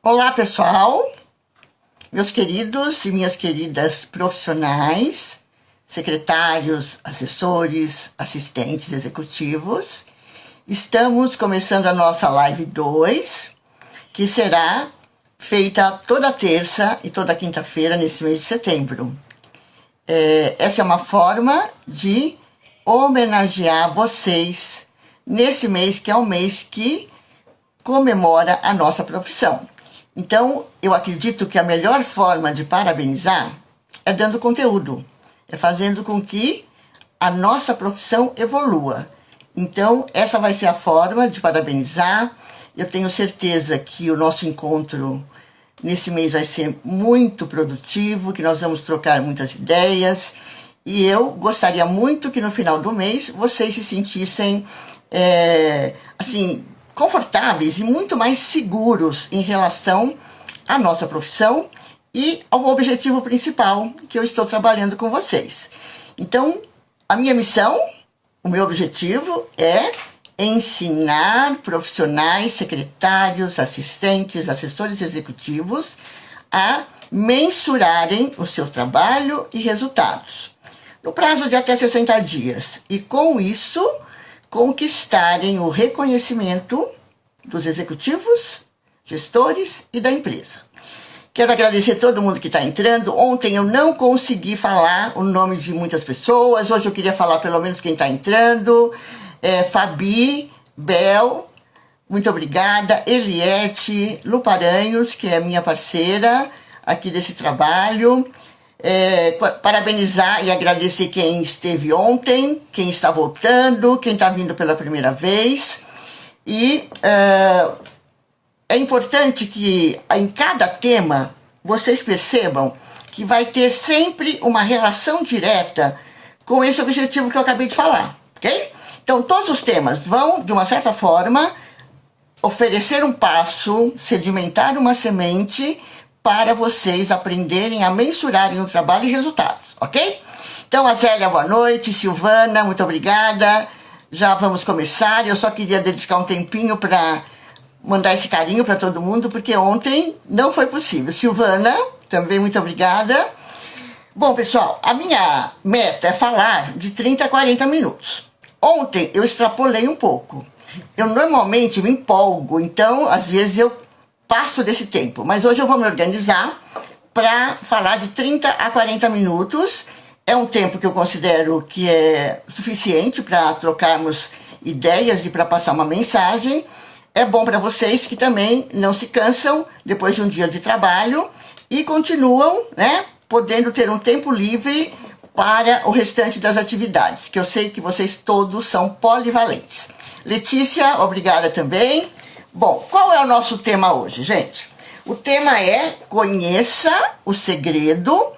Olá, pessoal, meus queridos e minhas queridas profissionais, secretários, assessores, assistentes executivos. Estamos começando a nossa live 2, que será feita toda terça e toda quinta-feira nesse mês de setembro. Essa é uma forma de homenagear vocês nesse mês, que é um mês que comemora a nossa profissão. Então, eu acredito que a melhor forma de parabenizar é dando conteúdo, é fazendo com que a nossa profissão evolua. Então, essa vai ser a forma de parabenizar. Eu tenho certeza que o nosso encontro nesse mês vai ser muito produtivo, que nós vamos trocar muitas ideias. E eu gostaria muito que no final do mês vocês se sentissem, confortáveis e muito mais seguros em relação à nossa profissão e ao objetivo principal que eu estou trabalhando com vocês. Então, a minha missão, o meu objetivo é ensinar profissionais, secretários, assistentes, assessores executivos a mensurarem o seu trabalho e resultados no prazo de até 60 dias e, com isso, conquistarem o reconhecimento dos executivos, gestores e da empresa. Quero agradecer todo mundo que está entrando. Ontem eu não consegui falar o nome de muitas pessoas. Hoje eu queria falar pelo menos quem está entrando. Fabi, Bel, muito obrigada. Eliette, Lu Paranhos, que é minha parceira aqui desse trabalho. Parabenizar e agradecer quem esteve ontem, quem está voltando, quem está vindo pela primeira vez. E é importante que em cada tema vocês percebam que vai ter sempre uma relação direta com esse objetivo que eu acabei de falar, ok? Então todos os temas vão, de uma certa forma, oferecer um passo, sedimentar uma semente para vocês aprenderem a mensurarem o trabalho e resultados, ok? Então, Azélia, boa noite. Silvana, muito obrigada. Já vamos começar. Eu só queria dedicar um tempinho para mandar esse carinho para todo mundo, porque ontem não foi possível. Silvana, também muito obrigada. Bom, pessoal, a minha meta é falar de 30 a 40 minutos. Ontem eu extrapolei um pouco. Eu normalmente me empolgo, então, às vezes eu passo desse tempo, mas hoje eu vou me organizar para falar de 30 a 40 minutos. É um tempo que eu considero que é suficiente para trocarmos ideias e para passar uma mensagem. É bom para vocês que também não se cansam depois de um dia de trabalho e continuam, podendo ter um tempo livre para o restante das atividades, que eu sei que vocês todos são polivalentes. Letícia, obrigada também. Bom, qual é o nosso tema hoje, gente? O tema é: conheça o segredo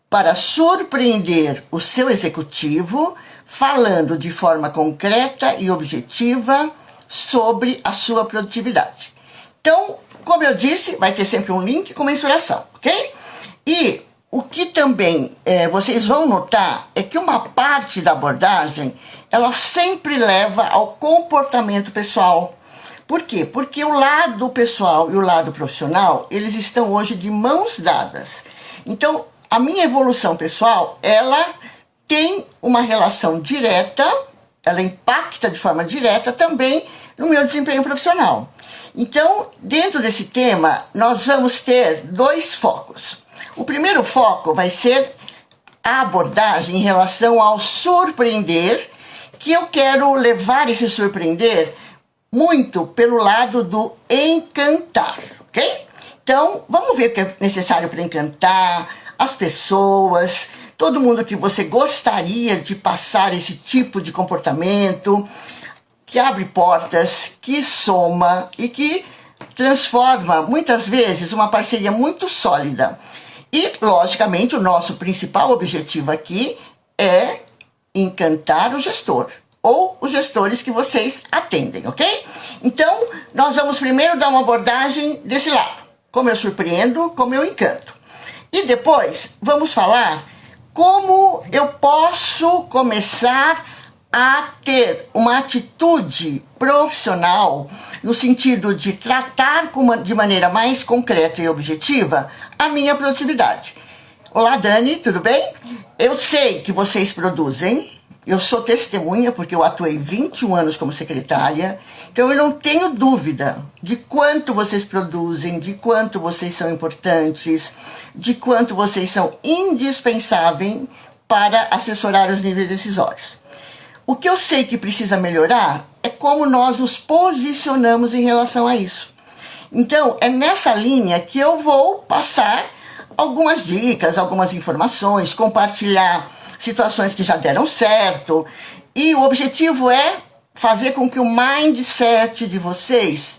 para surpreender o seu executivo, falando de forma concreta e objetiva sobre a sua produtividade. Então, como eu disse, vai ter sempre um link com mensuração, ok? E o que também vocês vão notar é que uma parte da abordagem, ela sempre leva ao comportamento pessoal. Por quê? Porque o lado pessoal e o lado profissional, eles estão hoje de mãos dadas. Então, a minha evolução pessoal, ela tem uma relação direta, ela impacta de forma direta também no meu desempenho profissional. Então, dentro desse tema, nós vamos ter 2 focos. O primeiro foco vai ser a abordagem em relação ao surpreender, que eu quero levar esse surpreender muito pelo lado do encantar, ok? Então, vamos ver o que é necessário para encantar as pessoas, todo mundo que você gostaria de passar esse tipo de comportamento, que abre portas, que soma e que transforma, muitas vezes, uma parceria muito sólida. E, logicamente, o nosso principal objetivo aqui é encantar o gestor, ou os gestores que vocês atendem, ok? Então, nós vamos primeiro dar uma abordagem desse lado, como eu surpreendo, como eu encanto. E depois, vamos falar como eu posso começar a ter uma atitude profissional no sentido de tratar de maneira mais concreta e objetiva a minha produtividade. Olá, Dani, tudo bem? Eu sei que vocês produzem, eu sou testemunha porque eu atuei 21 anos como secretária, então eu não tenho dúvida de quanto vocês produzem, de quanto vocês são importantes, de quanto vocês são indispensáveis para assessorar os níveis decisórios. O que eu sei que precisa melhorar é como nós nos posicionamos em relação a isso. Então, é nessa linha que eu vou passar algumas dicas, algumas informações, compartilhar situações que já deram certo. E o objetivo é fazer com que o mindset de vocês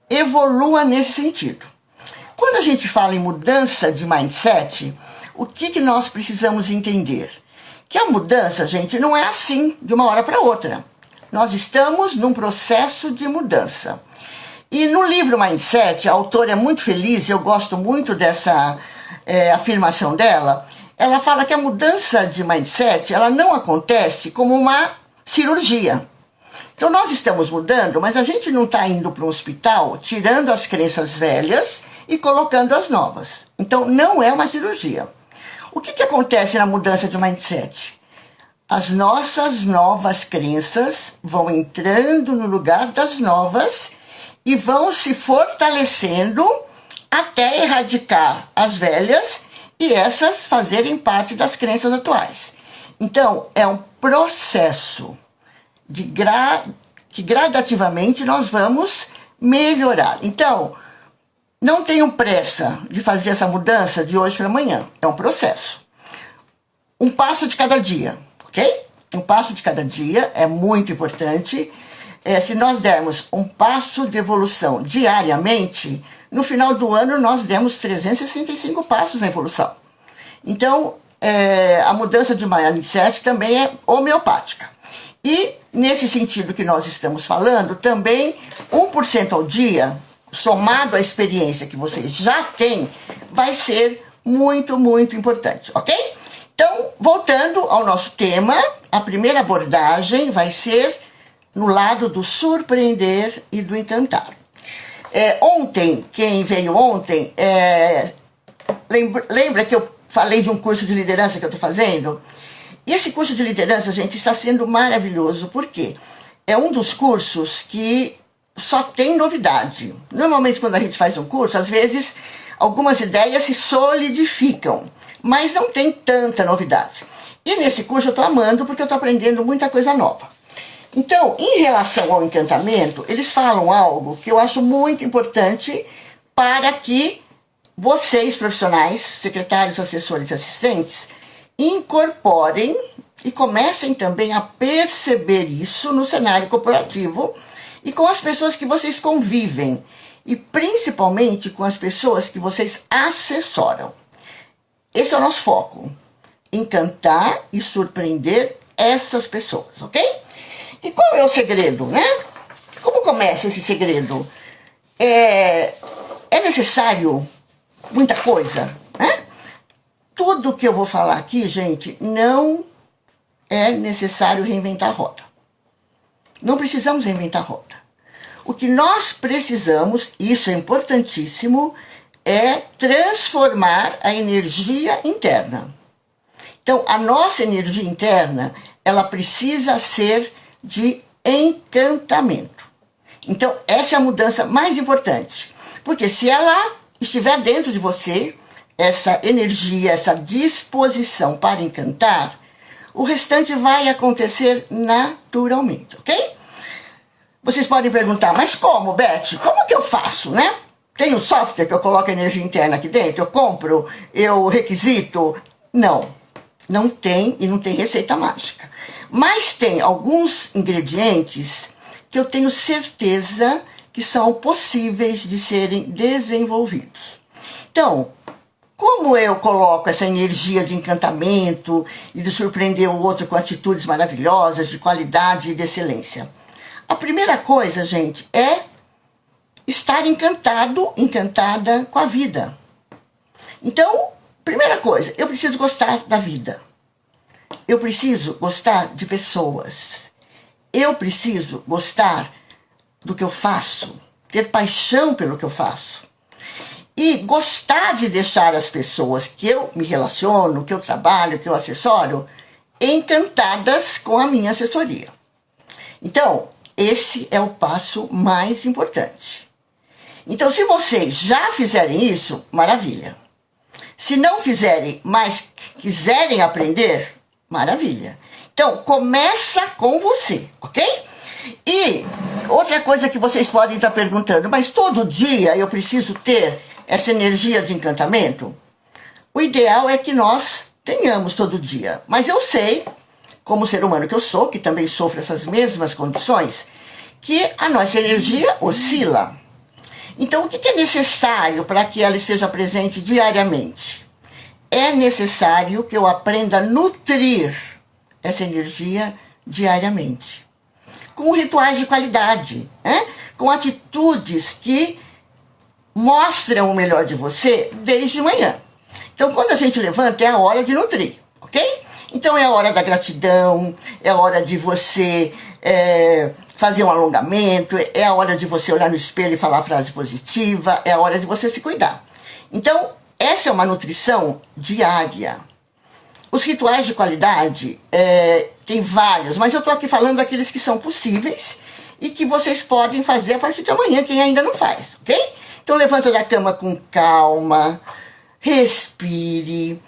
evolua nesse sentido. Quando a gente fala em mudança de mindset, o que nós precisamos entender? Que a mudança, gente, não é assim de uma hora para outra. Nós estamos num processo de mudança. E no livro Mindset, a autora é muito feliz, eu gosto muito dessa afirmação dela. Ela fala que a mudança de mindset, ela não acontece como uma cirurgia. Então nós estamos mudando, mas a gente não está indo para um hospital tirando as crenças velhas e colocando as novas. Então não é uma cirurgia. O que acontece na mudança de mindset? As nossas novas crenças vão entrando no lugar das novas e vão se fortalecendo até erradicar as velhas e essas fazerem parte das crenças atuais. Então, é um processo que gradativamente nós vamos melhorar. Então, não tenham pressa de fazer essa mudança de hoje para amanhã. É um processo. Um passo de cada dia, ok? Um passo de cada dia é muito importante. Se nós dermos um passo de evolução diariamente, no final do ano nós demos 365 passos na evolução. Então, a mudança de mindset também é homeopática. E, nesse sentido que nós estamos falando, também 1% ao dia, somado à experiência que vocês já têm, vai ser muito, muito importante, ok? Então, voltando ao nosso tema, a primeira abordagem vai ser no lado do surpreender e do encantar. Ontem, quem veio ontem, lembra que eu falei de um curso de liderança que eu estou fazendo? E esse curso de liderança, gente, está sendo maravilhoso, porque é um dos cursos que só tem novidade. Normalmente, quando a gente faz um curso, às vezes, algumas ideias se solidificam, mas não tem tanta novidade. E nesse curso eu estou amando, porque eu estou aprendendo muita coisa nova. Então, em relação ao encantamento, eles falam algo que eu acho muito importante para que vocês, profissionais, secretários, assessores e assistentes, incorporem e comecem também a perceber isso no cenário corporativo e com as pessoas que vocês convivem, e principalmente com as pessoas que vocês assessoram. Esse é o nosso foco, encantar e surpreender essas pessoas, ok? E qual é o segredo, né? Como começa esse segredo? É necessário muita coisa, né? Tudo que eu vou falar aqui, gente, não é necessário reinventar a roda. Não precisamos reinventar a roda. O que nós precisamos, isso é importantíssimo, é transformar a energia interna. Então, a nossa energia interna, ela precisa ser de encantamento. Então, essa é a mudança mais importante. Porque se ela estiver dentro de você, essa energia, essa disposição para encantar, o restante vai acontecer naturalmente, ok? Vocês podem perguntar, mas como, Beth? Como que eu faço, né? Tem um software que eu coloco a energia interna aqui dentro? Eu compro? Eu requisito? Não. Não tem e não tem receita mágica. Mas tem alguns ingredientes que eu tenho certeza que são possíveis de serem desenvolvidos. Então, como eu coloco essa energia de encantamento e de surpreender o outro com atitudes maravilhosas, de qualidade e de excelência? A primeira coisa, gente, é estar encantado, encantada com a vida. Então, primeira coisa, eu preciso gostar da vida. eu preciso gostar de pessoas. Eu preciso gostar do que eu faço, ter paixão pelo que eu faço. E gostar de deixar as pessoas que eu me relaciono, que eu trabalho, que eu assessoro, encantadas com a minha assessoria. Então, esse é o passo mais importante. Então, se vocês já fizerem isso, maravilha. Se não fizerem, mas quiserem aprender, maravilha. Então, começa com você, ok? E outra coisa que vocês podem estar perguntando, mas todo dia eu preciso ter essa energia de encantamento? O ideal é que nós tenhamos todo dia. Mas eu sei, como ser humano que eu sou, que também sofro essas mesmas condições, que a nossa energia oscila. Então, o que é necessário para que ela esteja presente diariamente? É necessário que eu aprenda a nutrir essa energia diariamente. Com rituais de qualidade, né? Com atitudes que mostram o melhor de você desde manhã. Então, quando a gente levanta, é a hora de nutrir, ok? Então, é a hora da gratidão, é a hora de você fazer um alongamento, é a hora de você olhar no espelho e falar frase positiva, é a hora de você se cuidar. Então, essa é uma nutrição diária. Os rituais de qualidade, tem vários, mas eu estou aqui falando daqueles que são possíveis e que vocês podem fazer a partir de amanhã, quem ainda não faz, ok? Então, levanta da cama com calma, respire,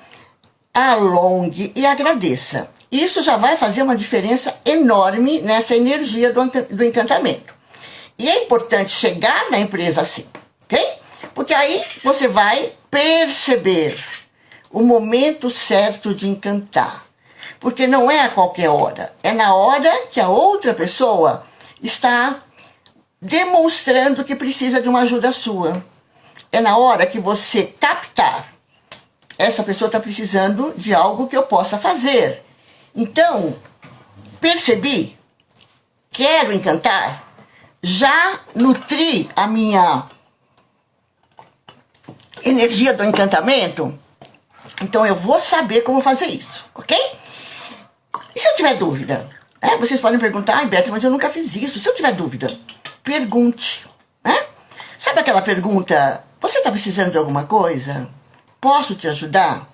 alongue e agradeça. Isso já vai fazer uma diferença enorme nessa energia do encantamento. E é importante chegar na empresa assim, ok? Porque aí você vai perceber o momento certo de encantar. Porque não é a qualquer hora, é na hora que a outra pessoa está demonstrando que precisa de uma ajuda sua. É na hora que você captar. Essa pessoa está precisando de algo que eu possa fazer. Então, percebi, quero encantar, já nutri a minha energia do encantamento, então eu vou saber como fazer isso, ok? E se eu tiver dúvida? Vocês podem perguntar, Beth, mas eu nunca fiz isso. Se eu tiver dúvida, pergunte. Sabe aquela pergunta, você está precisando de alguma coisa? Posso te ajudar?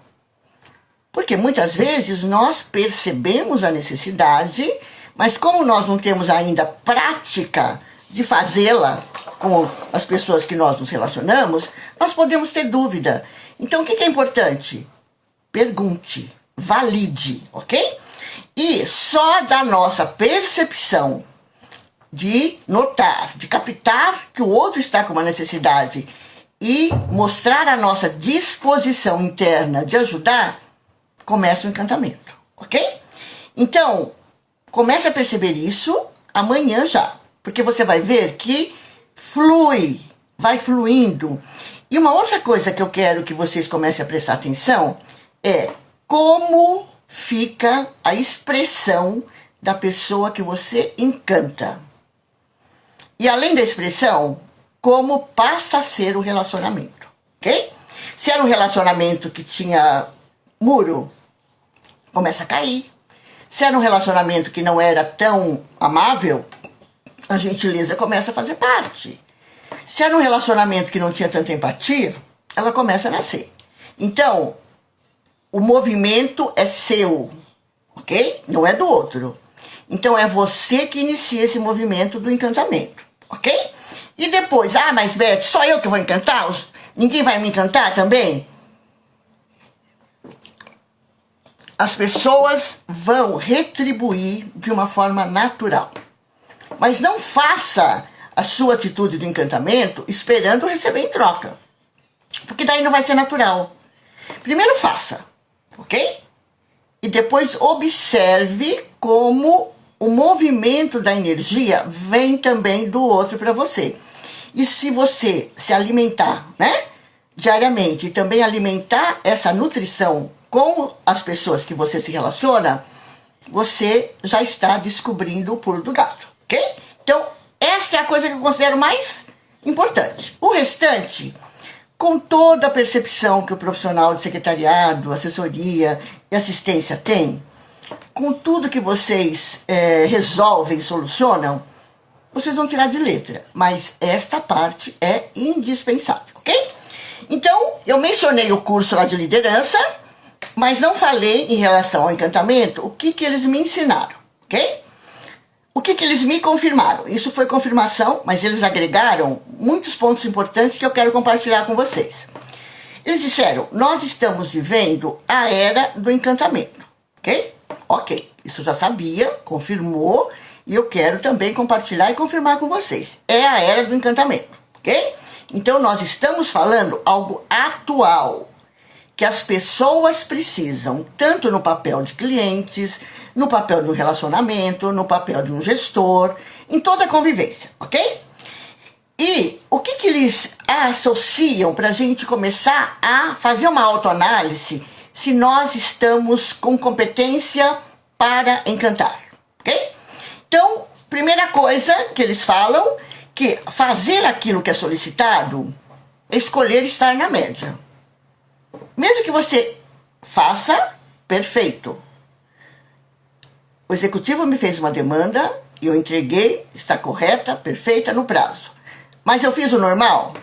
Porque muitas vezes nós percebemos a necessidade, mas como nós não temos ainda prática de fazê-la com as pessoas que nós nos relacionamos, nós podemos ter dúvida. Então, o que é importante? Pergunte, valide, ok? E só da nossa percepção de notar, de captar que o outro está com uma necessidade e mostrar a nossa disposição interna de ajudar, começa o encantamento, ok? Então, comece a perceber isso amanhã já, porque você vai ver que flui, vai fluindo. E uma outra coisa que eu quero que vocês comecem a prestar atenção é como fica a expressão da pessoa que você encanta. E além da expressão, como passa a ser o relacionamento, ok? Se era um relacionamento que tinha muro, começa a cair. Se era um relacionamento que não era tão amável, a gentileza começa a fazer parte. Se era um relacionamento que não tinha tanta empatia, ela começa a nascer. Então, o movimento é seu, ok? Não é do outro. Então, é você que inicia esse movimento do encantamento, ok? E depois, mas Beth, só eu que vou encantar? Ninguém vai me encantar também? As pessoas vão retribuir de uma forma natural. Mas não faça a sua atitude de encantamento esperando receber em troca. Porque daí não vai ser natural. Primeiro faça, ok? E depois observe como o movimento da energia vem também do outro para você. E se você se alimentar, diariamente, e também alimentar essa nutrição com as pessoas que você se relaciona, você já está descobrindo o pulo do gato, ok? Então, essa é a coisa que eu considero mais importante. O restante, com toda a percepção que o profissional de secretariado, assessoria e assistência tem, com tudo que vocês resolvem, solucionam, vocês vão tirar de letra. Mas esta parte é indispensável, ok? Então, eu mencionei o curso lá de liderança, mas não falei em relação ao encantamento o que eles me ensinaram, ok? O que eles me confirmaram? Isso foi confirmação, mas eles agregaram muitos pontos importantes que eu quero compartilhar com vocês. Eles disseram, nós estamos vivendo a era do encantamento, ok? Ok, isso eu já sabia, confirmou, e eu quero também compartilhar e confirmar com vocês. É a era do encantamento, ok? Então nós estamos falando algo atual, que as pessoas precisam, tanto no papel de clientes, no papel de um relacionamento, no papel de um gestor, em toda a convivência, ok? E o que eles associam para a gente começar a fazer uma autoanálise se nós estamos com competência para encantar, ok? Então, primeira coisa que eles falam, que fazer aquilo que é solicitado é escolher estar na média. Mesmo que você faça, perfeito. O executivo me fez uma demanda, eu entreguei, está correta, perfeita, no prazo. Mas eu fiz o normal?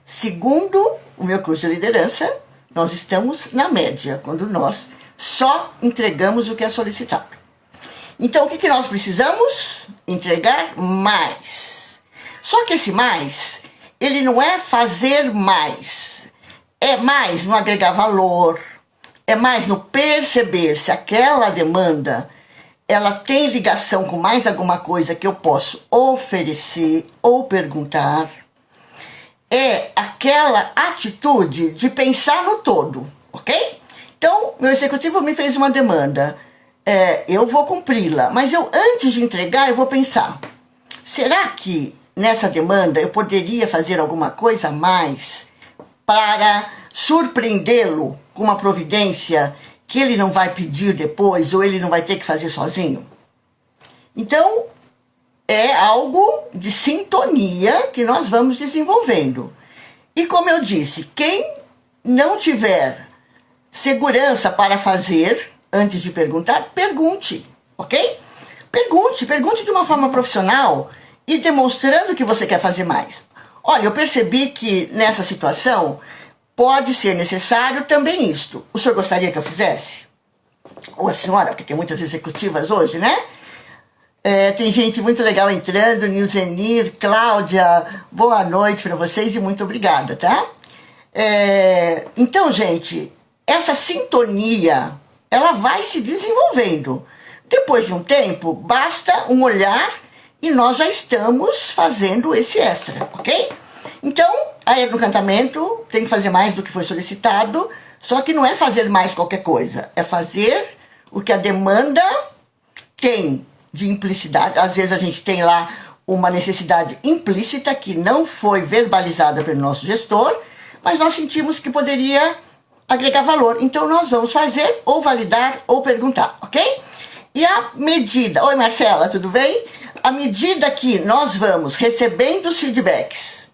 Segundo o meu curso de liderança, nós estamos na média, quando nós só entregamos o que é solicitado. Então, o que nós precisamos? Entregar mais. Só que esse mais, ele não é fazer mais. É mais no agregar valor, é mais no perceber se aquela demanda ela tem ligação com mais alguma coisa que eu posso oferecer ou perguntar. É aquela atitude de pensar no todo, ok? Então, meu executivo me fez uma demanda, eu vou cumpri-la, mas antes de entregar, eu vou pensar, será que nessa demanda eu poderia fazer alguma coisa a mais para surpreendê-lo com uma providência que ele não vai pedir depois ou ele não vai ter que fazer sozinho? Então, é algo de sintonia que nós vamos desenvolvendo. E como eu disse, quem não tiver segurança para fazer, antes de perguntar, pergunte, ok? Pergunte de uma forma profissional e demonstrando que você quer fazer mais. Olha, eu percebi que nessa situação pode ser necessário também isto. O senhor gostaria que eu fizesse? Ou a senhora, porque tem muitas executivas hoje, né? Tem gente muito legal entrando, Nilzenir, Cláudia, boa noite para vocês e muito obrigada, tá? Então, gente, essa sintonia, ela vai se desenvolvendo. Depois de um tempo, basta um olhar e nós já estamos fazendo esse extra, ok? Então, a era do encantamento tem que fazer mais do que foi solicitado, só que não é fazer mais qualquer coisa, é fazer o que a demanda tem de implicidade. Às vezes a gente tem lá uma necessidade implícita que não foi verbalizada pelo nosso gestor, mas nós sentimos que poderia agregar valor. Então nós vamos fazer, ou validar, ou perguntar, ok? E a medida... Oi, Marcela, tudo bem? À medida que nós vamos recebendo os feedbacks,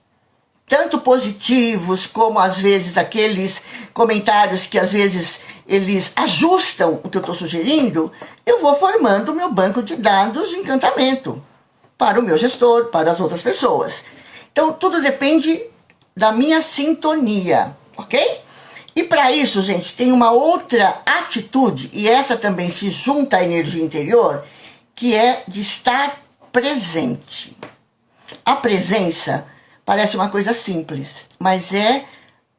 tanto positivos como às vezes aqueles comentários que às vezes eles ajustam o que eu estou sugerindo, eu vou formando o meu banco de dados de encantamento para o meu gestor, para as outras pessoas. Então tudo depende da minha sintonia, ok? E para isso, gente, tem uma outra atitude, e essa também se junta à energia interior, que é de estar presente. A presença parece uma coisa simples, mas é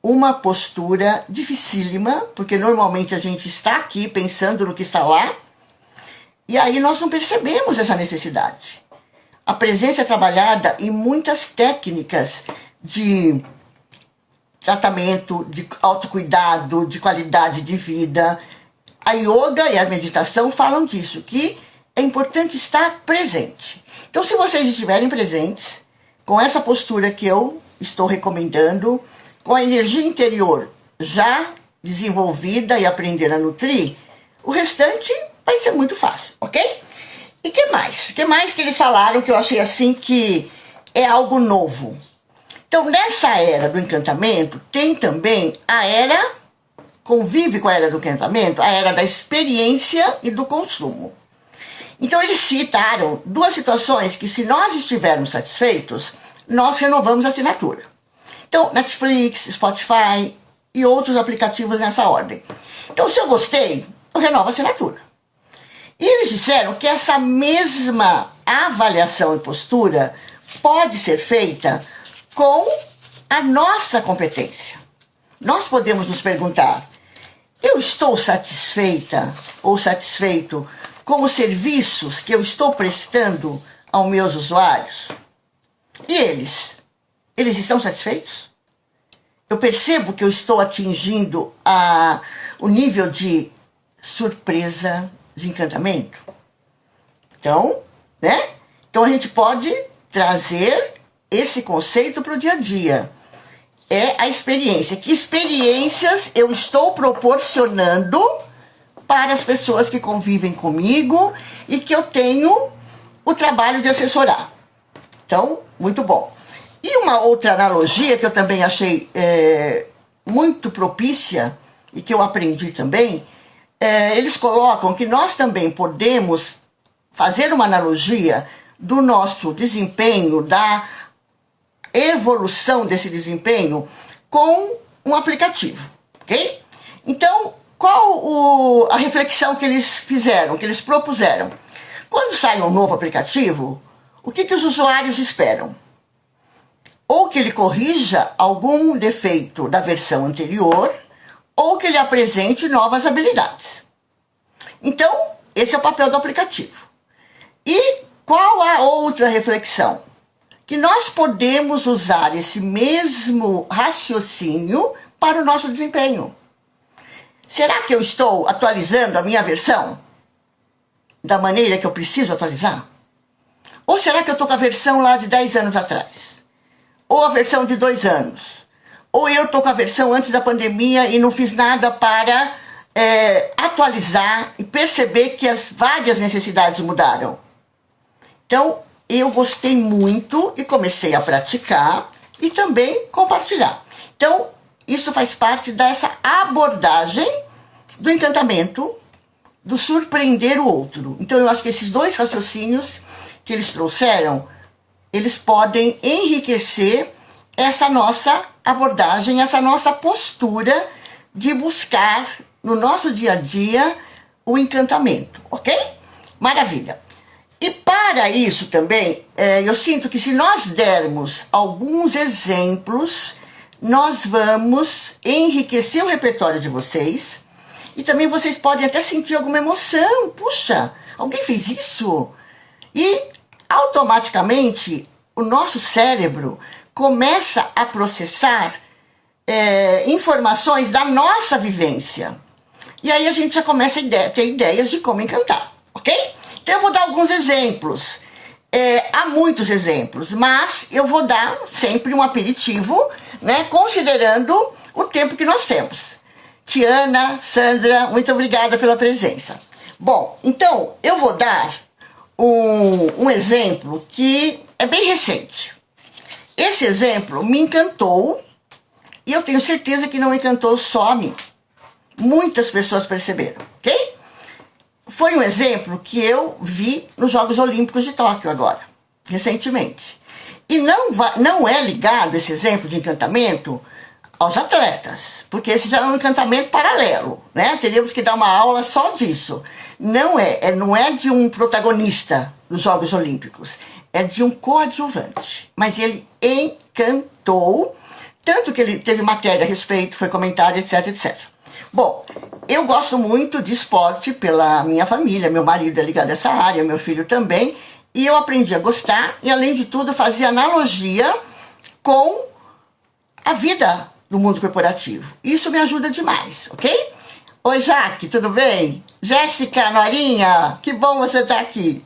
uma postura dificílima, porque normalmente a gente está aqui pensando no que está lá, e aí nós não percebemos essa necessidade. A presença é trabalhada em muitas técnicas de tratamento, de autocuidado, de qualidade de vida. A yoga e a meditação falam disso, que é importante estar presente. Então, se vocês estiverem presentes, com essa postura que eu estou recomendando, com a energia interior já desenvolvida e aprender a nutrir, o restante vai ser muito fácil, ok? E que mais? O que mais que eles falaram que eu achei assim que é algo novo? Então, nessa era do encantamento, tem também a era convive com a era do encantamento, a era da experiência e do consumo. Então eles citaram duas situações que, se nós estivermos satisfeitos, nós renovamos a assinatura. Então, Netflix, Spotify e outros aplicativos nessa ordem. Então, se eu gostei, eu renovo a assinatura. E eles disseram que essa mesma avaliação e postura pode ser feita com a nossa competência. Nós podemos nos perguntar: eu estou satisfeita ou satisfeito com os serviços que eu estou prestando aos meus usuários? E eles? Eles estão satisfeitos? Eu percebo que eu estou atingindo o nível de surpresa, de encantamento? Então, né? Então a gente pode trazer esse conceito para o dia a dia. É a experiência. Que experiências eu estou proporcionando para as pessoas que convivem comigo e que eu tenho o trabalho de assessorar? Então, muito bom. E uma outra analogia que eu também achei muito propícia e que eu aprendi também, eles colocam que nós também podemos fazer uma analogia do nosso desempenho, da evolução desse desempenho com um aplicativo, ok? Então, qual a reflexão que eles fizeram, que eles propuseram? Quando sai um novo aplicativo, o que os usuários esperam? Ou que ele corrija algum defeito da versão anterior, ou que ele apresente novas habilidades. Então, esse é o papel do aplicativo. E qual a outra reflexão? Que nós podemos usar esse mesmo raciocínio para o nosso desempenho. Será que eu estou atualizando a minha versão da maneira que eu preciso atualizar? Ou será que eu estou com a versão lá de 10 anos atrás? Ou a versão de 2 anos? Ou eu estou com a versão antes da pandemia e não fiz nada para atualizar e perceber que as várias necessidades mudaram? Então, eu gostei muito e comecei a praticar e também compartilhar. Então, isso faz parte dessa abordagem do encantamento, do surpreender o outro. Então, eu acho que esses dois raciocínios que eles trouxeram, eles podem enriquecer essa nossa abordagem, essa nossa postura de buscar no nosso dia a dia o encantamento, ok? Maravilha. E para isso também, eu sinto que se nós dermos alguns exemplos, nós vamos enriquecer o repertório de vocês e também vocês podem até sentir alguma emoção. Puxa, alguém fez isso? E automaticamente o nosso cérebro começa a processar informações da nossa vivência. E aí a gente já começa a ter ideias de como encantar, ok? Então eu vou dar alguns exemplos. Há muitos exemplos, mas eu vou dar sempre um aperitivo, né, considerando o tempo que nós temos. Tiana, Sandra, muito obrigada pela presença. Bom, então eu vou dar um exemplo que é bem recente. Esse exemplo me encantou e eu tenho certeza que não encantou só a mim. Muitas pessoas perceberam, ok? Foi um exemplo que eu vi nos Jogos Olímpicos de Tóquio agora, recentemente. E não é ligado esse exemplo de encantamento aos atletas, porque esse já é um encantamento paralelo, né? Teríamos que dar uma aula só disso. Não é de um protagonista dos Jogos Olímpicos, é de um coadjuvante. Mas ele encantou, tanto que ele teve matéria a respeito, foi comentário, etc, etc. Bom, eu gosto muito de esporte pela minha família, meu marido é ligado a essa área, meu filho também, e eu aprendi a gostar e, além de tudo, fazia analogia com a vida do mundo corporativo. Isso me ajuda demais, ok? Oi, Jaque, tudo bem? Jéssica, Norinha, que bom você estar aqui.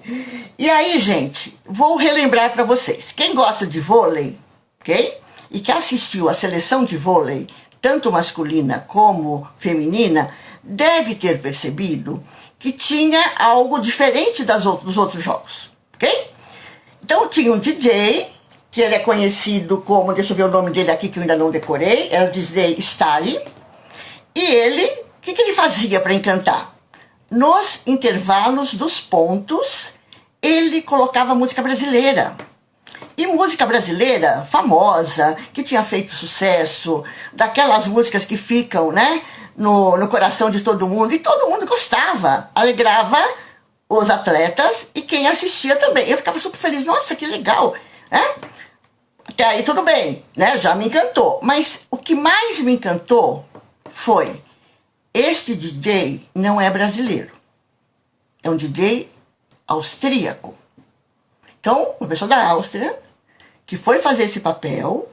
E aí, gente, vou relembrar para vocês. Quem gosta de vôlei, ok? E que assistiu a seleção de vôlei, tanto masculina como feminina, deve ter percebido que tinha algo diferente dos outros jogos, ok? Então tinha um DJ, que ele é conhecido como, deixa eu ver o nome dele aqui que eu ainda não decorei, era o DJ Stali, E ele, o que ele fazia para encantar? Nos intervalos dos pontos, ele colocava música brasileira. E música brasileira famosa, que tinha feito sucesso, daquelas músicas que ficam, né, no coração de todo mundo, e todo mundo gostava, alegrava os atletas e quem assistia também. Eu ficava super feliz, nossa, que legal, né? Até aí tudo bem, né? Já me encantou. Mas o que mais me encantou foi, este DJ não é brasileiro, é um DJ austríaco. Então, uma pessoa da Áustria, que foi fazer esse papel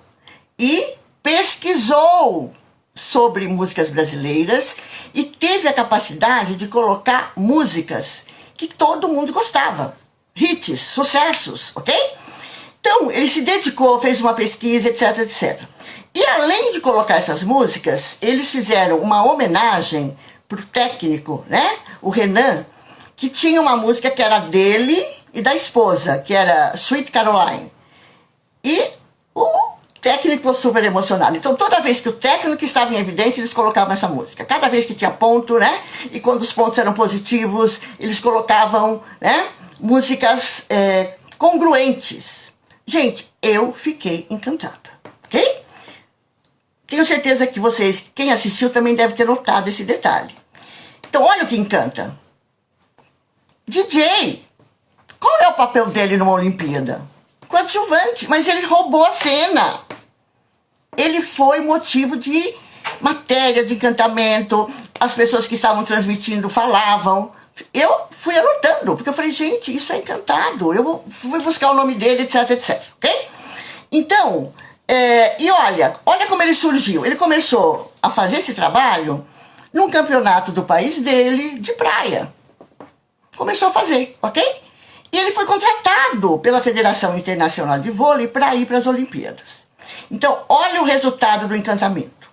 e pesquisou sobre músicas brasileiras e teve a capacidade de colocar músicas que todo mundo gostava, hits, sucessos, ok? Então, ele se dedicou, fez uma pesquisa, etc, etc. E além de colocar essas músicas, eles fizeram uma homenagem para o técnico, né? O Renan, que tinha uma música que era dele e da esposa, que era Sweet Caroline. E o técnico ficou super emocionado. Então, toda vez que o técnico estava em evidência, eles colocavam essa música. Cada vez que tinha ponto, né? E quando os pontos eram positivos, eles colocavam, né, músicas congruentes. Gente, eu fiquei encantada, ok? Tenho certeza que vocês, quem assistiu, também deve ter notado esse detalhe. Então, olha o que encanta. DJ, qual é o papel dele numa Olimpíada? Coadjuvante, mas ele roubou a cena. Ele foi motivo de matéria, de encantamento. As pessoas que estavam transmitindo falavam. Eu fui anotando, porque eu falei, gente, isso é encantado. Eu fui buscar o nome dele, etc, etc, ok? Então, e olha como ele surgiu. Ele começou a fazer esse trabalho num campeonato do país dele, de praia. Começou a fazer, ok? E ele foi contratado pela Federação Internacional de Vôlei para ir para as Olimpíadas. Então, olha o resultado do encantamento.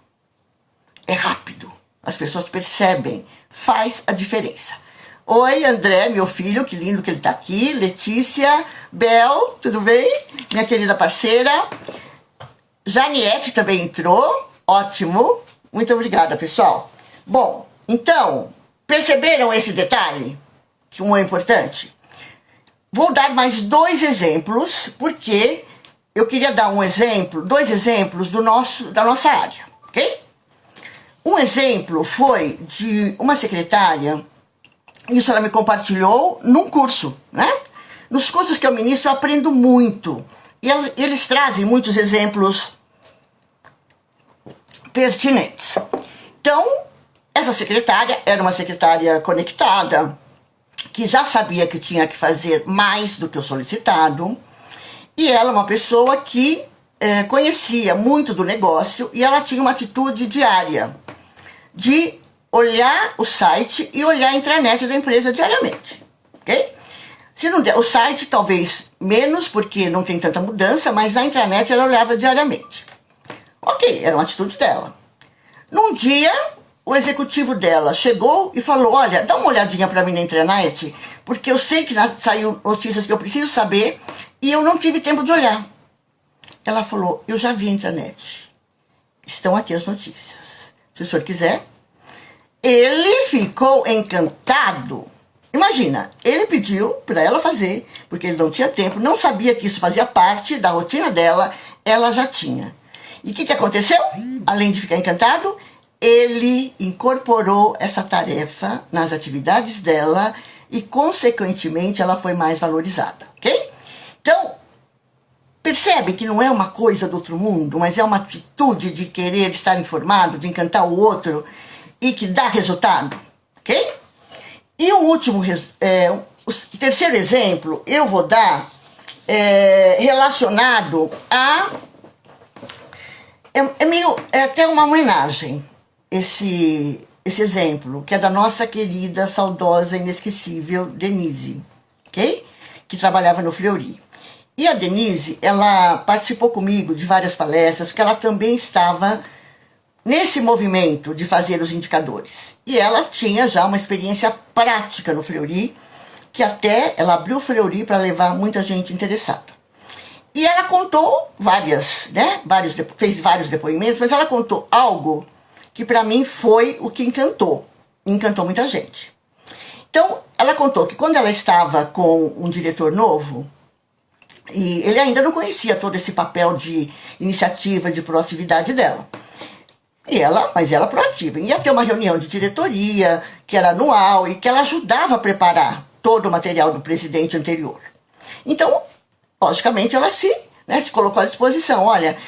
É rápido, as pessoas percebem, faz a diferença. Oi, André, meu filho, que lindo que ele está aqui. Letícia, Bel, tudo bem? Minha querida parceira. Janiette também entrou, ótimo. Muito obrigada, pessoal. Bom, então, perceberam esse detalhe? Que um é importante? Vou dar mais 2 exemplos, porque eu queria dar 2 exemplos da nossa área, ok? Um exemplo foi de uma secretária, isso ela me compartilhou num curso, né? Nos cursos que eu ministro eu aprendo muito, e eles trazem muitos exemplos pertinentes. Então, essa secretária era uma secretária conectada, que já sabia que tinha que fazer mais do que o solicitado, e ela é uma pessoa que conhecia muito do negócio, e ela tinha uma atitude diária de olhar o site e olhar a intranet da empresa diariamente, ok? Se não der, o site talvez menos, porque não tem tanta mudança, mas na intranet ela olhava diariamente. Ok, era uma atitude dela. Num dia, o executivo dela chegou e falou, olha, dá uma olhadinha para mim na intranet, porque eu sei que saiu notícias que eu preciso saber e eu não tive tempo de olhar. Ela falou, eu já vi a intranet. Estão aqui as notícias. Se o senhor quiser. Ele ficou encantado. Imagina, ele pediu para ela fazer, porque ele não tinha tempo, não sabia que isso fazia parte da rotina dela, ela já tinha. E o que aconteceu? Além de ficar encantado, ele incorporou essa tarefa nas atividades dela e, consequentemente, ela foi mais valorizada, ok? Então, percebe que não é uma coisa do outro mundo, mas é uma atitude de querer estar informado, de encantar o outro e que dá resultado, ok? E um último, o terceiro exemplo, eu vou dar relacionado a... É até uma homenagem, esse exemplo, que é da nossa querida, saudosa, inesquecível Denise, ok? Que trabalhava no Fleury. E a Denise, ela participou comigo de várias palestras, porque ela também estava nesse movimento de fazer os indicadores. E ela tinha já uma experiência prática no Fleury, que até ela abriu o Fleury para levar muita gente interessada. E ela contou fez vários depoimentos, mas ela contou algo que para mim foi o que encantou muita gente. Então, ela contou que quando ela estava com um diretor novo, e ele ainda não conhecia todo esse papel de iniciativa, de proatividade dela. Mas ela proativa. Ia ter uma reunião de diretoria, que era anual, e que ela ajudava a preparar todo o material do presidente anterior. Então, logicamente, ela se colocou à disposição. Olha,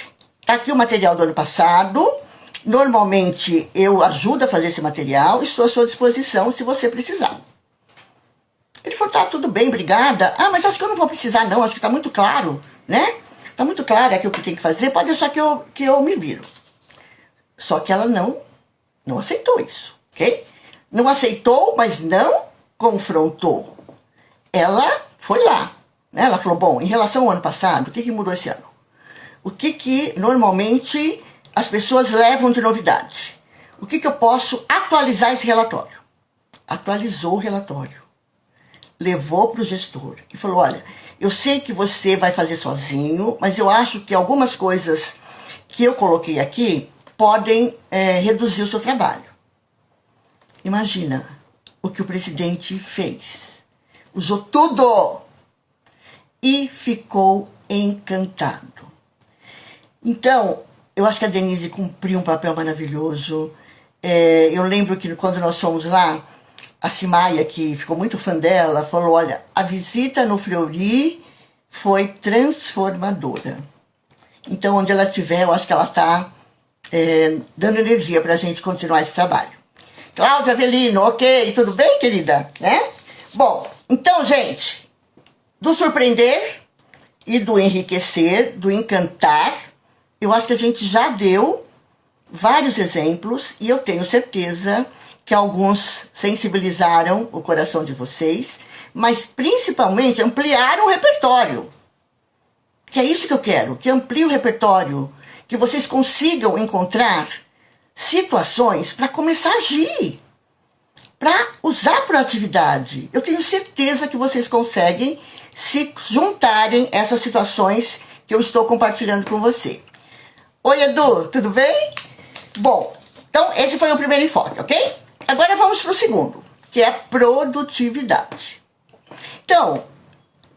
está aqui o material do ano passado, normalmente eu ajudo a fazer esse material, estou à sua disposição se você precisar. Ele falou, tá, tudo bem, obrigada. Ah, mas acho que eu não vou precisar não, acho que está muito claro, né? Está muito claro aqui o que tem que fazer, pode deixar que eu me viro. Só que ela não aceitou isso, ok? Não aceitou, mas não confrontou. Ela foi lá, né? Ela falou, bom, em relação ao ano passado, o que mudou esse ano? O que normalmente as pessoas levam de novidade? O que eu posso atualizar esse relatório? Atualizou o relatório. Levou para o gestor e falou, olha, eu sei que você vai fazer sozinho, mas eu acho que algumas coisas que eu coloquei aqui podem reduzir o seu trabalho. Imagina o que o presidente fez. Usou tudo e ficou encantado. Então, eu acho que a Denise cumpriu um papel maravilhoso. Eu lembro que quando nós fomos lá, a Simaia, que ficou muito fã dela, falou, olha, a visita no Fleury foi transformadora. Então, onde ela estiver, eu acho que ela está dando energia para a gente continuar esse trabalho. Cláudia Avelino, ok, tudo bem, querida? Né? Bom, então, gente, do surpreender e do enriquecer, do encantar, eu acho que a gente já deu vários exemplos e eu tenho certeza que alguns sensibilizaram o coração de vocês, mas principalmente ampliaram o repertório. Que é isso que eu quero, que amplie o repertório, que vocês consigam encontrar situações para começar a agir, para usar a proatividade. Eu tenho certeza que vocês conseguem se juntarem a essas situações que eu estou compartilhando com você. Oi, Edu, tudo bem? Bom, então esse foi o primeiro enfoque, ok? Agora vamos para o segundo, que é a produtividade. Então,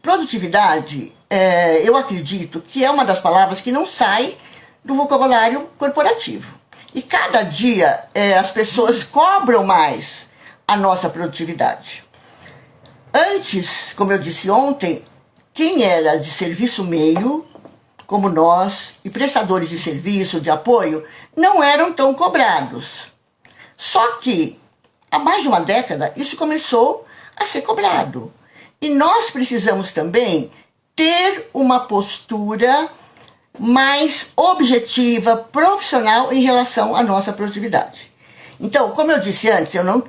produtividade, eu acredito que é uma das palavras que não sai do vocabulário corporativo. E cada dia as pessoas cobram mais a nossa produtividade. Antes, como eu disse ontem, quem era de serviço meio, como nós, e prestadores de serviço, de apoio, não eram tão cobrados. Só que, há mais de uma década, isso começou a ser cobrado. E nós precisamos também ter uma postura mais objetiva, profissional em relação à nossa produtividade. Então, como eu disse antes, eu não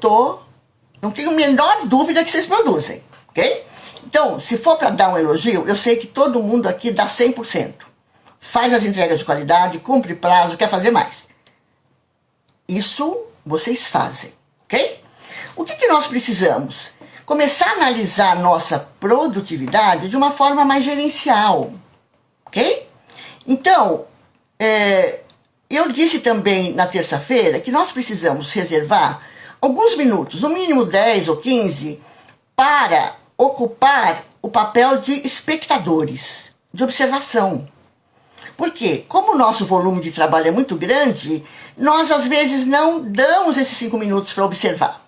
tenho a menor dúvida que vocês produzem, ok? Então, se for para dar um elogio, eu sei que todo mundo aqui dá 100%. Faz as entregas de qualidade, cumpre prazo, quer fazer mais. Isso vocês fazem, ok? O que nós precisamos? Começar a analisar a nossa produtividade de uma forma mais gerencial, ok? Então, eu disse também na terça-feira que nós precisamos reservar alguns minutos, no mínimo 10 ou 15, para ocupar o papel de espectadores, de observação. Por quê? Como o nosso volume de trabalho é muito grande, nós às vezes não damos esses 5 minutos para observar.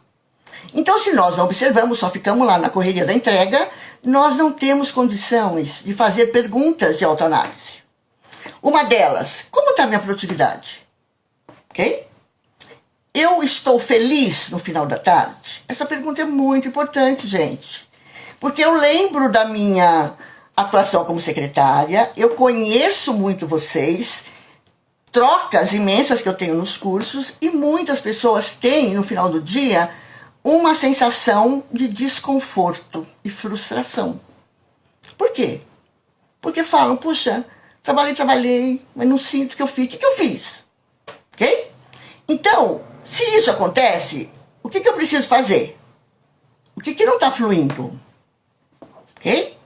Então, se nós não observamos, só ficamos lá na correria da entrega, nós não temos condições de fazer perguntas de autoanálise. Uma delas, como está a minha produtividade? Ok? Eu estou feliz no final da tarde? Essa pergunta é muito importante, gente. Porque eu lembro da minha atuação como secretária, eu conheço muito vocês, trocas imensas que eu tenho nos cursos, e muitas pessoas têm, no final do dia, uma sensação de desconforto e frustração. Por quê? Porque falam, puxa, trabalhei, mas não sinto que eu fiz. O que eu fiz? Ok? Então, se isso acontece, o que eu preciso fazer? O que não está fluindo? Ok?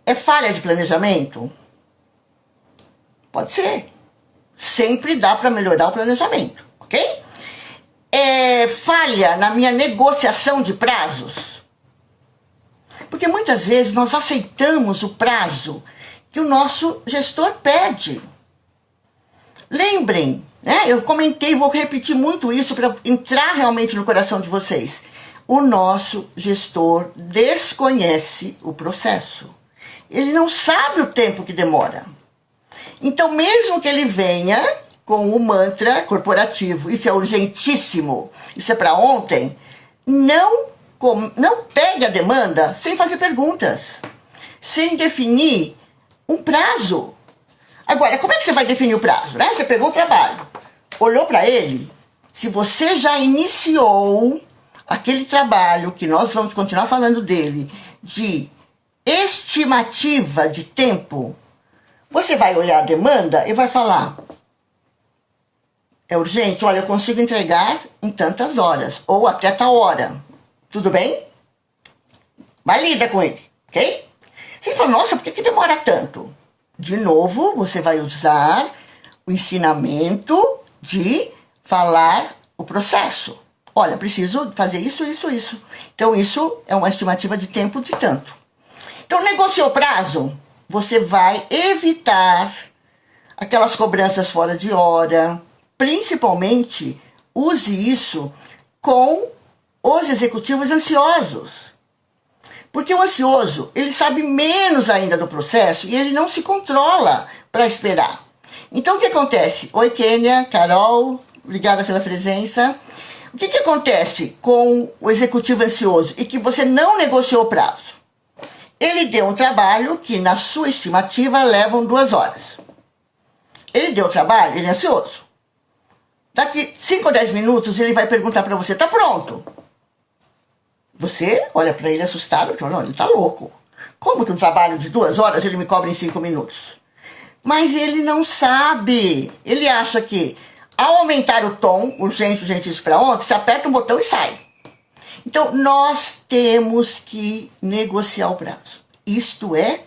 É falha de planejamento? Pode ser. Sempre dá para melhorar o planejamento, ok? falha na minha negociação de prazos? Porque muitas vezes nós aceitamos o prazo que o nosso gestor pede. Lembrem, né? Eu comentei, vou repetir muito isso para entrar realmente no coração de vocês. O nosso gestor desconhece o processo. Ele não sabe o tempo que demora. Então, mesmo que ele venha com o mantra corporativo, isso é urgentíssimo, isso é para ontem, não pegue a demanda sem fazer perguntas, sem definir um prazo. Agora, como é que você vai definir o prazo, né? Você pegou o trabalho, olhou para ele, se você já iniciou aquele trabalho, que nós vamos continuar falando dele, de estimativa de tempo, você vai olhar a demanda e vai falar, é urgente, olha, eu consigo entregar em tantas horas, ou até tal hora, tudo bem? Vai, lida com ele, ok? Você fala, nossa, por que demora tanto? De novo, você vai usar o ensinamento de falar o processo. Olha, preciso fazer isso, isso, isso. Então, isso é uma estimativa de tempo de tanto. Então, negociou o prazo, você vai evitar aquelas cobranças fora de hora. Principalmente, use isso com os executivos ansiosos. Porque o ansioso, ele sabe menos ainda do processo e ele não se controla para esperar. Então, o que acontece? Oi, Kênia, Carol, obrigada pela presença. O que acontece com o executivo ansioso e que você não negociou o prazo? Ele deu um trabalho que, na sua estimativa, levam 2 horas. Ele deu o trabalho, ele é ansioso. Daqui 5 ou 10 minutos, ele vai perguntar para você, tá pronto? Você olha para ele assustado, porque não, ele tá louco. Como que um trabalho de 2 horas ele me cobra em 5 minutos? Mas ele não sabe. Ele acha que, ao aumentar o tom, urgente, urgentíssimo para ontem, você aperta um botão e sai. Então, nós temos que negociar o prazo. Isto é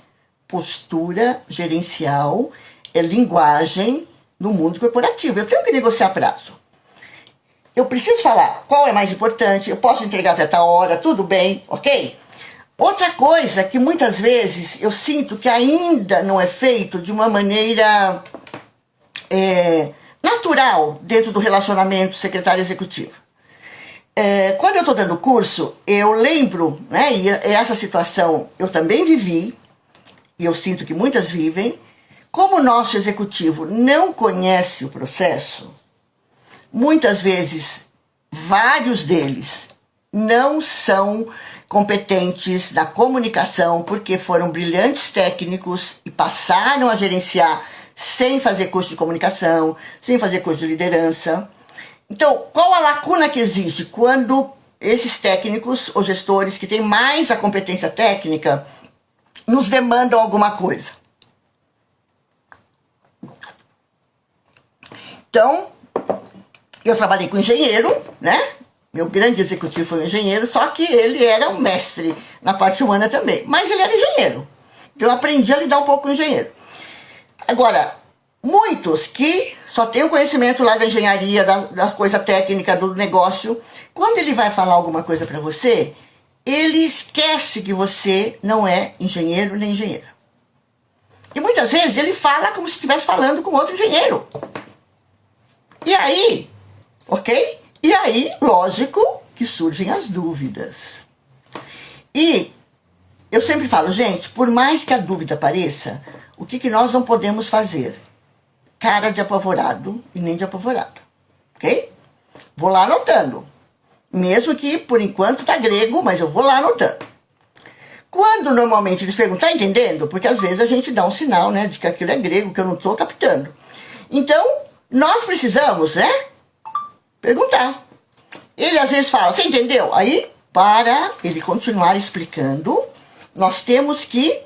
postura gerencial, é linguagem no mundo corporativo. Eu tenho que negociar prazo. Eu preciso falar qual é mais importante, eu posso entregar até tal hora, tudo bem, ok? Outra coisa que muitas vezes eu sinto que ainda não é feito de uma maneira natural dentro do relacionamento secretário executivo. Quando eu estou dando curso, eu lembro, né, e essa situação eu também vivi, e eu sinto que muitas vivem, como o nosso executivo não conhece o processo, muitas vezes, vários deles não são competentes na comunicação porque foram brilhantes técnicos e passaram a gerenciar sem fazer curso de comunicação, sem fazer curso de liderança. Então, qual a lacuna que existe quando esses técnicos ou gestores que têm mais a competência técnica nos demandam alguma coisa? Então, eu trabalhei com engenheiro, né? Meu grande executivo foi um engenheiro, só que ele era um mestre na parte humana também. Mas ele era engenheiro. Então eu aprendi a lidar um pouco com engenheiro. Agora, muitos que só têm o conhecimento lá da engenharia, da coisa técnica, do negócio, quando ele vai falar alguma coisa para você, ele esquece que você não é engenheiro nem engenheira. E muitas vezes ele fala como se estivesse falando com outro engenheiro. E aí, ok? E aí, lógico que surgem as dúvidas. E eu sempre falo, gente, por mais que a dúvida apareça, o que nós não podemos fazer? Cara de apavorado e nem de apavorada, ok? Vou lá anotando. Mesmo que, por enquanto, tá grego, mas eu vou lá anotando. Quando normalmente eles perguntam, tá entendendo? Porque às vezes a gente dá um sinal, né, de que aquilo é grego, que eu não tô captando. Então, nós precisamos, né, perguntar. Ele às vezes fala, você entendeu? Aí, para ele continuar explicando, nós temos que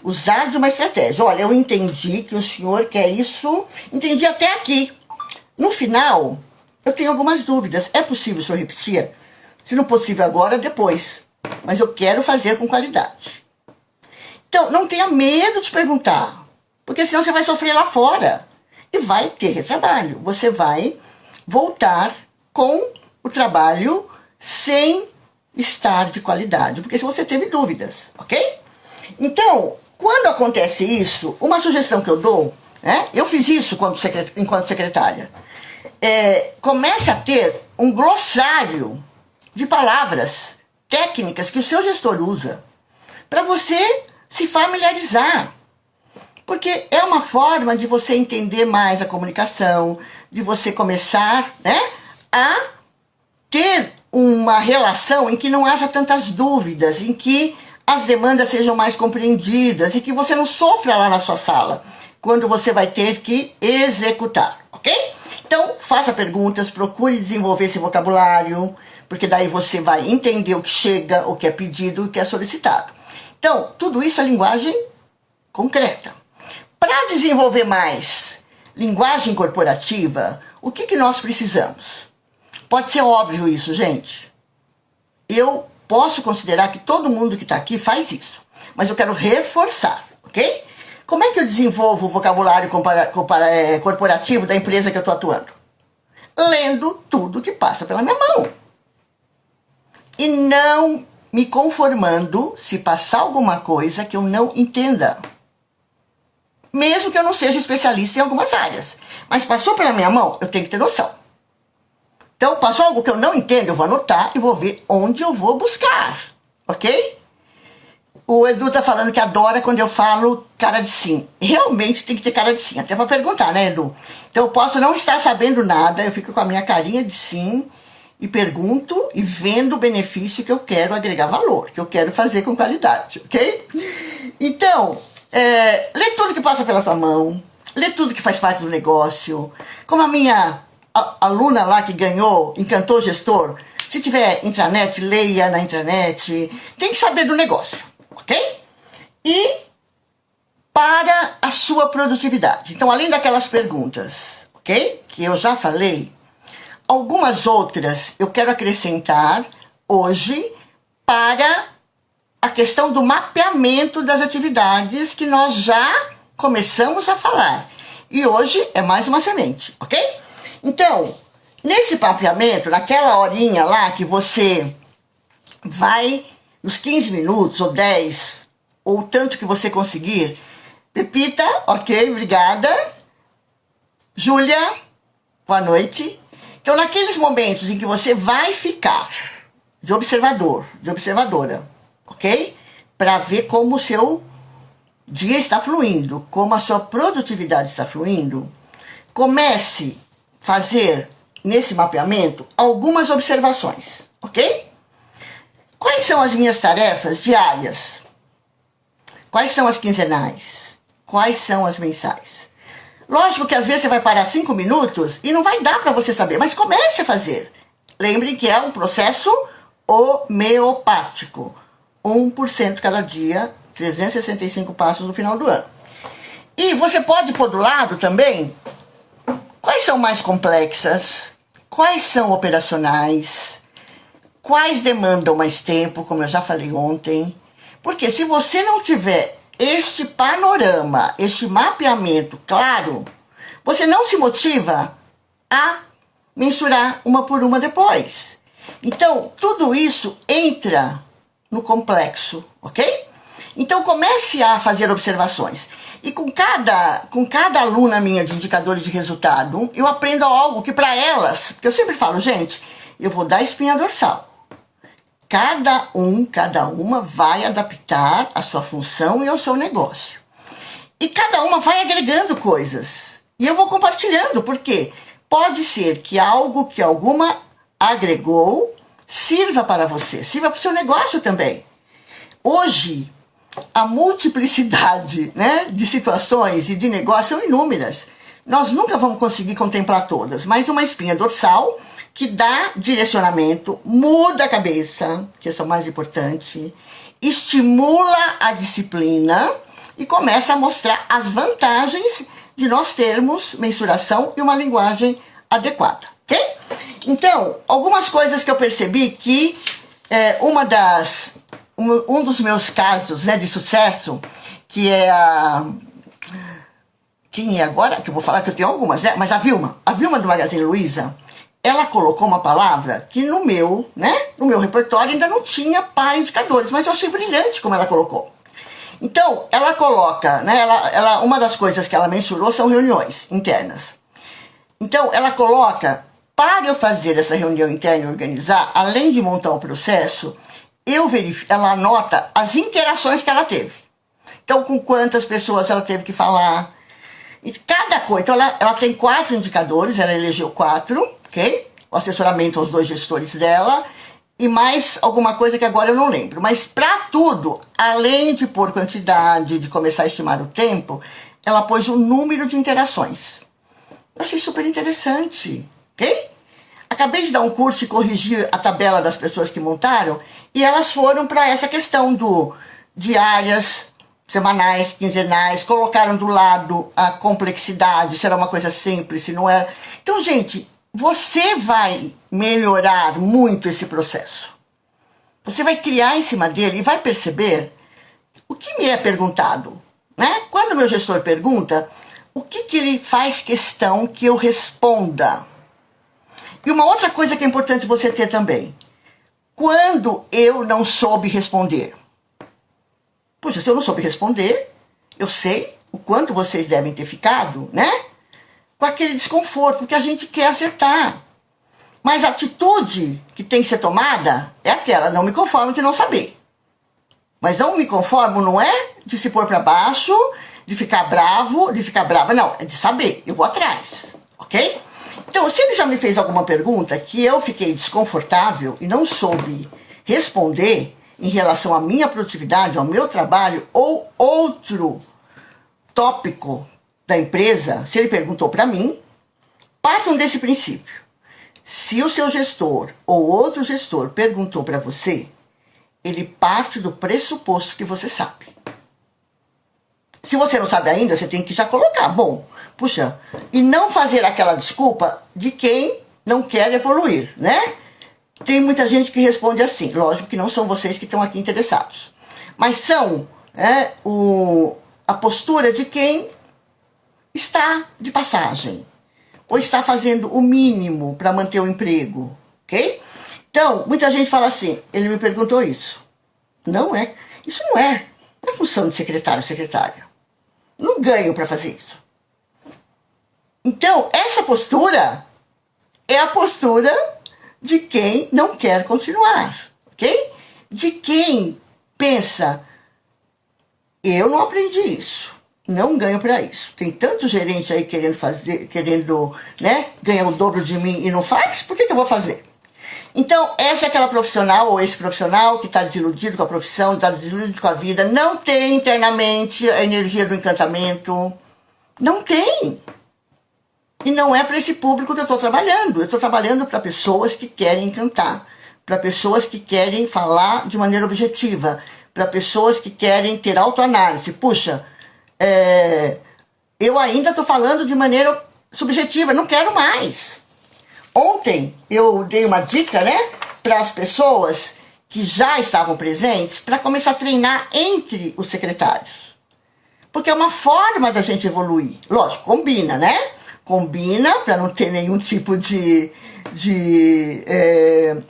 usar de uma estratégia. Olha, eu entendi que o senhor quer isso, entendi até aqui. No final, eu tenho algumas dúvidas. É possível o senhor repetir? Se não possível agora, depois. Mas eu quero fazer com qualidade. Então, não tenha medo de perguntar, porque senão você vai sofrer lá fora. E vai ter retrabalho. Você vai voltar com o trabalho sem estar de qualidade, porque se você teve dúvidas, ok? Então, quando acontece isso, uma sugestão que eu dou, né? Eu fiz isso enquanto secretária, comece a ter um glossário de palavras técnicas que o seu gestor usa para você se familiarizar. Porque é uma forma de você entender mais a comunicação, de você começar, né, a ter uma relação em que não haja tantas dúvidas, em que as demandas sejam mais compreendidas e que você não sofra lá na sua sala, quando você vai ter que executar, ok? Então, faça perguntas, procure desenvolver esse vocabulário, porque daí você vai entender o que chega, o que é pedido, o que é solicitado. Então, tudo isso é linguagem concreta. Para desenvolver mais linguagem corporativa, o que nós precisamos? Pode ser óbvio isso, gente. Eu posso considerar que todo mundo que está aqui faz isso, mas eu quero reforçar, ok? Como é que eu desenvolvo o vocabulário corporativo da empresa que eu estou atuando? Lendo tudo que passa pela minha mão. E não me conformando se passar alguma coisa que eu não entenda. Mesmo que eu não seja especialista em algumas áreas. Mas passou pela minha mão, eu tenho que ter noção. Então, passou algo que eu não entendo, eu vou anotar e vou ver onde eu vou buscar. Ok? O Edu tá falando que adora quando eu falo cara de sim. Realmente tem que ter cara de sim. Até para perguntar, né, Edu? Então, eu posso não estar sabendo nada, eu fico com a minha carinha de sim e pergunto e vendo o benefício que eu quero agregar valor, que eu quero fazer com qualidade, ok? Então, lê tudo que passa pela tua mão, lê tudo que faz parte do negócio. Como a minha aluna lá que ganhou, encantou o gestor, se tiver intranet, leia na intranet. Tem que saber do negócio, ok? E para a sua produtividade. Então, além daquelas perguntas, ok? Que eu já falei, algumas outras eu quero acrescentar hoje para a questão do mapeamento das atividades que nós já começamos a falar. E hoje é mais uma semente, ok? Então, nesse mapeamento, naquela horinha lá que você vai, nos 15 minutos ou 10, ou tanto que você conseguir, Pepita, ok, obrigada. Júlia, boa noite. Então, naqueles momentos em que você vai ficar de observador, de observadora, ok? Para ver como o seu dia está fluindo, como a sua produtividade está fluindo, comece a fazer, nesse mapeamento, algumas observações, ok? Quais são as minhas tarefas diárias? Quais são as quinzenais? Quais são as mensais? Lógico que às vezes você vai parar 5 minutos e não vai dar para você saber, mas comece a fazer. Lembre que é um processo homeopático. 1% cada dia, 365 passos no final do ano. E você pode pôr do lado também quais são mais complexas, quais são operacionais, quais demandam mais tempo, como eu já falei ontem. Porque se você não tiver este panorama, este mapeamento claro, você não se motiva a mensurar uma por uma depois. Então, tudo isso entra no complexo, ok? Então, comece a fazer observações. E com cada aluna minha de indicadores de resultado, eu aprendo algo que para elas, porque eu sempre falo, gente, eu vou dar espinha dorsal. Cada uma vai adaptar a sua função e ao seu negócio. E cada uma vai agregando coisas. E eu vou compartilhando, porque pode ser que algo que alguma agregou sirva para você, sirva para o seu negócio também. Hoje, a multiplicidade, né, de situações e de negócios são inúmeras. Nós nunca vamos conseguir contemplar todas, mas uma espinha dorsal que dá direcionamento, muda a cabeça, que é o mais importante, estimula a disciplina e começa a mostrar as vantagens de nós termos mensuração e uma linguagem adequada, ok? Então, algumas coisas que eu percebi que um dos meus casos, né, de sucesso, que é a... Quem é agora? Que eu vou falar que eu tenho algumas, né? Mas a Vilma do Magazine Luiza, ela colocou uma palavra que no meu repertório ainda não tinha para indicadores, mas eu achei brilhante como ela colocou. Então, ela coloca, né, uma das coisas que ela mensurou são reuniões internas. Então, ela coloca, para eu fazer essa reunião interna e organizar, além de montar o processo, ela anota as interações que ela teve. Então, com quantas pessoas ela teve que falar. E cada coisa. Então, ela tem 4 indicadores, ela elegeu 4, ok? O assessoramento aos 2 gestores dela e mais alguma coisa que agora eu não lembro. Mas para tudo, além de pôr quantidade, de começar a estimar o tempo, ela pôs o número de interações. Eu achei super interessante, ok? Acabei de dar um curso e corrigir a tabela das pessoas que montaram e elas foram para essa questão do diárias, semanais, quinzenais, colocaram do lado a complexidade, se era uma coisa simples, se não era. Então, gente, você vai melhorar muito esse processo. Você vai criar em cima dele e vai perceber o que me é perguntado, né? Quando o meu gestor pergunta, o que ele faz questão que eu responda? E uma outra coisa que é importante você ter também. Quando eu não soube responder. Puxa, se eu não soube responder, eu sei o quanto vocês devem ter ficado, né? Com aquele desconforto, porque a gente quer acertar. Mas a atitude que tem que ser tomada é aquela, não me conformo de não saber. Mas não me conformo não é de se pôr para baixo, de ficar bravo, de ficar brava, não, é de saber, eu vou atrás, ok? Então, se ele já me fez alguma pergunta que eu fiquei desconfortável e não soube responder em relação à minha produtividade, ao meu trabalho ou outro tópico da empresa, se ele perguntou para mim, partam desse princípio. Se o seu gestor ou outro gestor perguntou para você, ele parte do pressuposto que você sabe. Se você não sabe ainda, você tem que já colocar, bom, puxa, e não fazer aquela desculpa de quem não quer evoluir, né? Tem muita gente que responde assim, lógico que não são vocês que estão aqui interessados, mas são a postura de quem está de passagem, ou está fazendo o mínimo para manter o emprego, ok? Então, muita gente fala assim, ele me perguntou isso. Isso não é função de secretário ou secretária. Não ganho para fazer isso. Então, essa postura é a postura de quem não quer continuar, ok? De quem pensa, eu não aprendi isso, não ganho para isso. Tem tanto gerente aí querendo, né, ganhar o dobro de mim e não faz, por que eu vou fazer? Então, essa é aquela profissional ou esse profissional que está desiludido com a profissão, está desiludido com a vida, não tem internamente a energia do encantamento. Não tem. E não é para esse público que eu estou trabalhando. Eu estou trabalhando para pessoas que querem encantar, para pessoas que querem falar de maneira objetiva, para pessoas que querem ter autoanálise. Puxa, eu ainda estou falando de maneira subjetiva, não quero mais. Ontem eu dei uma dica, né, para as pessoas que já estavam presentes para começar a treinar entre os secretários. Porque é uma forma da gente evoluir. Lógico, combina, né? Combina para não ter nenhum tipo de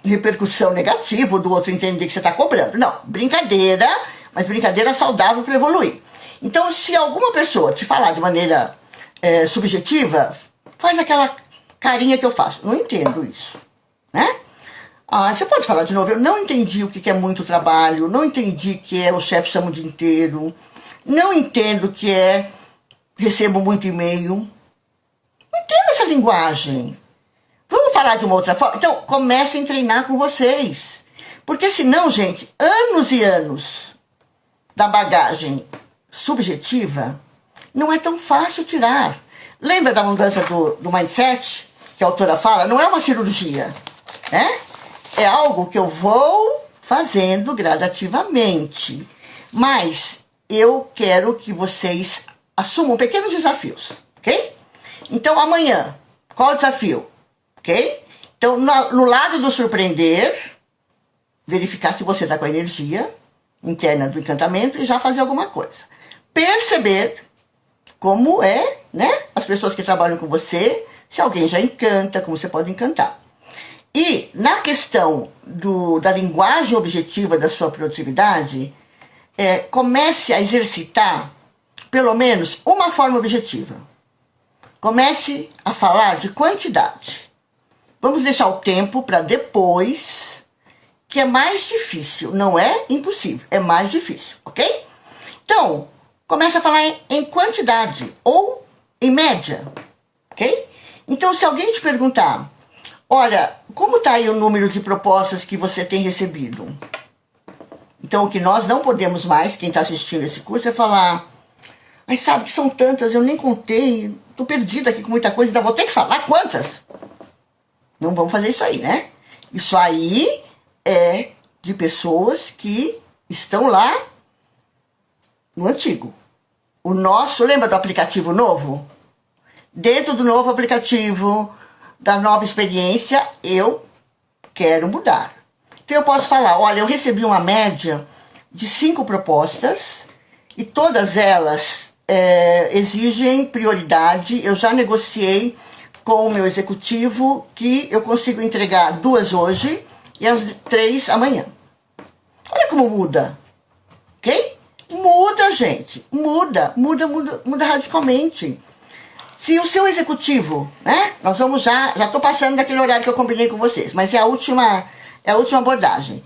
repercussão negativa do outro entender que você está cobrando. Não, brincadeira, mas brincadeira saudável para evoluir. Então, se alguma pessoa te falar de maneira subjetiva, faz aquela carinha que eu faço. Não entendo isso, né? Você pode falar de novo. Eu não entendi o que é muito trabalho, não entendi o que o chefe chama o dia inteiro, não entendo o que recebo muito e-mail. Não entendo essa linguagem. Vamos falar de uma outra forma? Então, comecem a treinar com vocês. Porque senão, gente, anos e anos da bagagem subjetiva não é tão fácil tirar. Lembra da mudança do mindset? Que a autora fala, não é uma cirurgia, né? É algo que eu vou fazendo gradativamente. Mas eu quero que vocês assumam pequenos desafios, ok? Então, amanhã, qual o desafio? Ok? Então, no lado do surpreender, verificar se você está com a energia interna do encantamento e já fazer alguma coisa. Perceber como né? As pessoas que trabalham com você, se alguém já encanta, como você pode encantar. E na questão da linguagem objetiva da sua produtividade, comece a exercitar pelo menos uma forma objetiva. Comece a falar de quantidade. Vamos deixar o tempo para depois, que é mais difícil. Não é impossível, é mais difícil, ok? Então, comece a falar em quantidade ou em média, ok? Então, se alguém te perguntar, olha, como está aí o número de propostas que você tem recebido? Então, o que nós não podemos mais, quem está assistindo esse curso, é falar, mas sabe que são tantas, eu nem contei, estou perdida aqui com muita coisa, então vou ter que falar quantas? Não vamos fazer isso aí, né? Isso aí é de pessoas que estão lá no antigo. O nosso, lembra do aplicativo novo? Dentro do novo aplicativo, da nova experiência, eu quero mudar. Então eu posso falar, olha, eu recebi uma média de 5 propostas e todas elas exigem prioridade. Eu já negociei com o meu executivo que eu consigo entregar 2 hoje e as 3 amanhã. Olha como muda, ok? Muda, gente, muda radicalmente. Se o seu executivo, né, nós vamos já estou passando daquele horário que eu combinei com vocês, mas é a última abordagem.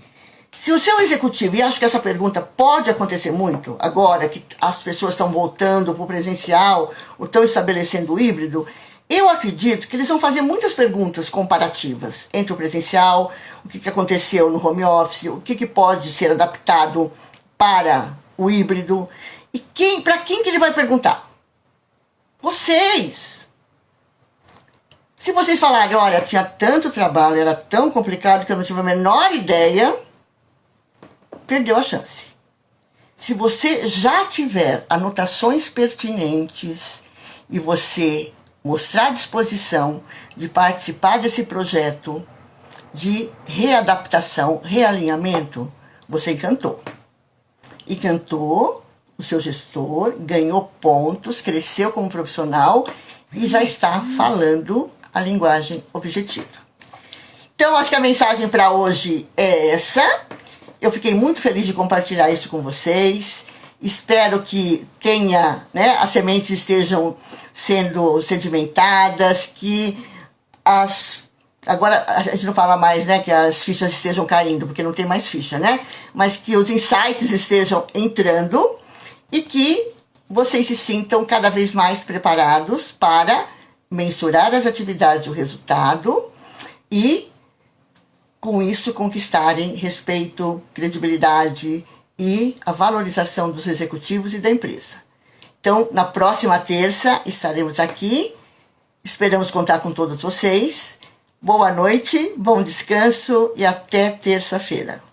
Se o seu executivo, e acho que essa pergunta pode acontecer muito, agora que as pessoas estão voltando para o presencial, ou estão estabelecendo o híbrido, eu acredito que eles vão fazer muitas perguntas comparativas entre o presencial, o que aconteceu no home office, o que pode ser adaptado para o híbrido, e para quem que ele vai perguntar? Vocês! Se vocês falarem, olha, tinha tanto trabalho, era tão complicado que eu não tive a menor ideia, perdeu a chance. Se você já tiver anotações pertinentes e você mostrar disposição de participar desse projeto de readaptação, realinhamento, você encantou. Encantou o seu gestor, ganhou pontos, cresceu como profissional e já está falando a linguagem objetiva. Então, acho que a mensagem para hoje é essa. Eu fiquei muito feliz de compartilhar isso com vocês. Espero que as sementes estejam sendo sedimentadas, que agora a gente não fala mais, né, que as fichas estejam caindo, porque não tem mais ficha, né? Mas que os insights estejam entrando e que vocês se sintam cada vez mais preparados para mensurar as atividades e o resultado e, com isso, conquistarem respeito, credibilidade e a valorização dos executivos e da empresa. Então, na próxima terça estaremos aqui. Esperamos contar com todos vocês. Boa noite, bom descanso e até terça-feira.